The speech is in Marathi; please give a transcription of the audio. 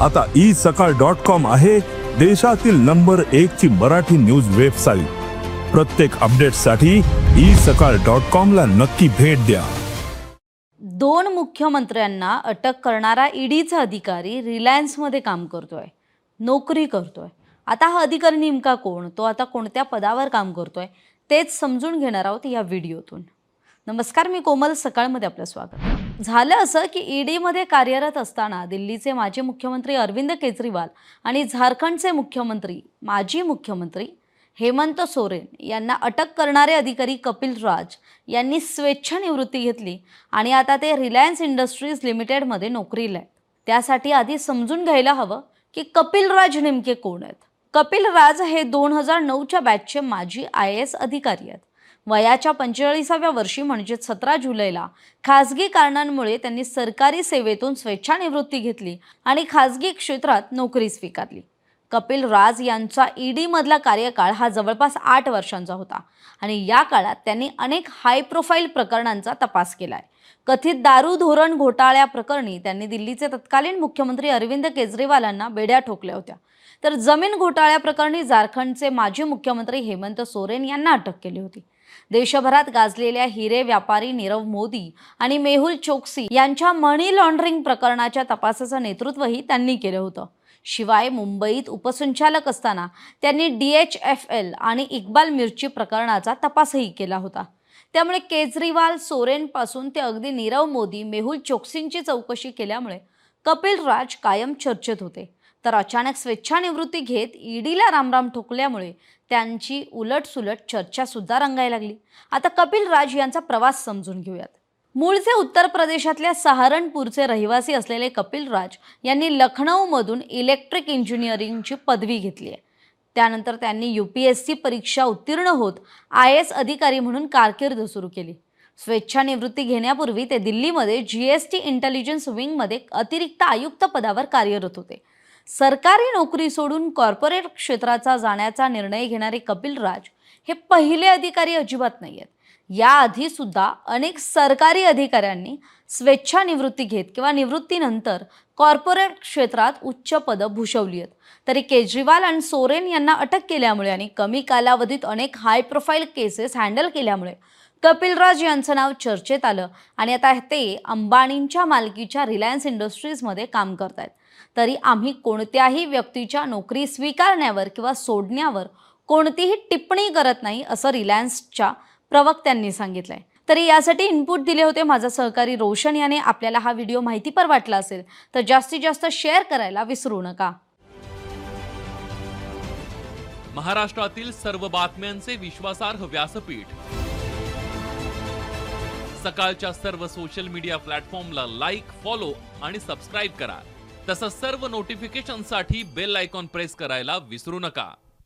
आता isakal.com आहे देशातील नंबर 1 ची मराठी न्यूज वेबसाईट। प्रत्येक अपडेटसाठी isakal.com ला नक्की भेट द्या। दोन मुख्यमंत्र्यांना अटक करणारा ईडीचा अधिकारी रिलायन्समध्ये काम करतोय, नोकरी करतोय। आता हा अधिकारी नेमका कोण, तो आता कोणत्या पदावर काम करतोय तेच समजून घेणार आहोत या व्हिडिओतून। नमस्कार, मी कोमल, सकाळमध्ये आपलं स्वागत। झालं असं की ईडीमध्ये कार्यरत असताना दिल्लीचे माजी मुख्यमंत्री अरविंद केजरीवाल आणि झारखंडचे माजी मुख्यमंत्री हेमंत सोरेन यांना अटक करणारे अधिकारी कपिल राज यांनी स्वेच्छानिवृत्ती घेतली आणि आता ते रिलायन्स इंडस्ट्रीज लिमिटेडमध्ये नोकरीला आहेत। त्यासाठी आधी समजून घ्यायला हवं की कपिल राज नेमके कोण आहेत। कपिल राज हे 2009च्या बॅचचे माजी IAS अधिकारी आहेत। वयाच्या 45व्या वर्षी म्हणजे 17 जुलैला खासगी कारणांमुळे त्यांनी सरकारी सेवेतून स्वेच्छानिवृत्ती घेतली आणि खासगी क्षेत्रात नोकरी स्वीकारली। कपिल राज यांचा ईडी मधला कार्यकाळ हा जवळपास 8 वर्षांचा होता आणि या काळात त्यांनी अनेक हाय प्रोफाईल प्रकरणांचा तपास केलाय। कथित दारू धोरण घोटाळ्या प्रकरणी त्यांनी दिल्लीचे तत्कालीन मुख्यमंत्री अरविंद केजरीवालांना बेड्या ठोकल्या होत्या, तर जमीन घोटाळ्या प्रकरणी झारखंडचे माजी मुख्यमंत्री हेमंत सोरेन यांना अटक केली होती। देशभरात गाजलेल्या हिरे व्यापारी नीरव मोदी आणि मेहुल चोक्सी यांच्या मनी लॉन्ड्रिंग प्रकरणाच्या तपासाचं नेतृत्वही त्यांनी केलं होतं। शिवाय मुंबईत उपसंचालक असताना त्यांनी DHFL आणि इक्बाल मिर्ची प्रकरणाचा तपासही केला होता। त्यामुळे केजरीवाल, सोरेन पासून ते अगदी नीरव मोदी, मेहुल चोक्सींची चौकशी केल्यामुळे कपिल राज कायम चर्चेत होते। तर अचानक स्वेच्छानिवृत्ती घेत ईडीला रामराम ठोकल्यामुळे त्यांची उलटसुलट चर्चा सुद्धा रंगायला लागली। आता कपिल राज यांचा प्रवास समजून घेऊयात। मूळचे उत्तर प्रदेशातल्या सहारनपूरचे रहिवासी असलेले कपिल राज यांनी लखनौमधून इलेक्ट्रिक इंजिनिअरिंगची पदवी घेतली आहे। त्यानंतर त्यांनी UPSC परीक्षा उत्तीर्ण होत IAS अधिकारी म्हणून कारकीर्द सुरू केली। स्वेच्छानिवृत्ती घेण्यापूर्वी ते दिल्लीमध्ये GST इंटेलिजन्स विंगमध्ये अतिरिक्त आयुक्त पदावर कार्यरत होते। सरकारी नोकरी सोडून कॉर्पोरेट क्षेत्राचा जाण्याचा निर्णय घेणारे कपिल राज हे पहिले अधिकारी अजिबात नाहीयेत। याआधी सुद्धा अनेक सरकारी अधिकाऱ्यांनी स्वेच्छानिवृत्ती घेत किंवा निवृत्तीनंतर कॉर्पोरेट क्षेत्रात उच्च पदं भूषवली आहेत। तरी केजरीवाल आणि सोरेन यांना अटक केल्यामुळे आणि कमी कालावधीत अनेक हाय प्रोफाईल केसेस हँडल केल्यामुळे कपिल राज यांचं नाव चर्चेत आलं आणि आता ते अंबानींच्या मालकीच्या रिलायन्स इंडस्ट्रीजमध्ये काम करतायत। तरी आम्ही कोणत्याही व्यक्तीच्या नोकरी स्वीकारण्यावर किंवा सोडण्यावर कोणतीही टिप्पणी करत नाही, असं रिलायन्सच्या प्रवक्त्यांनी सांगितलंय। तरी यासाठी इनपुट दिले होते माझा सहकारी रोशन याने। आपल्याला हा व्हिडिओ माहितीपर वाटला असेल तर जास्तीत जास्त शेअर करायला विसरू नका। महाराष्ट्रातील सर्व बातम्यांचे विश्वासार्ह व्यासपीठ, सकाळच्या सर्व सोशल मीडिया प्लॅटफॉर्मला लाईक, फॉलो आणि सबस्क्राईब करा। तसंच सर्व नोटिफिकेशनसाठी बेल आयकॉन प्रेस करायला विसरू नका।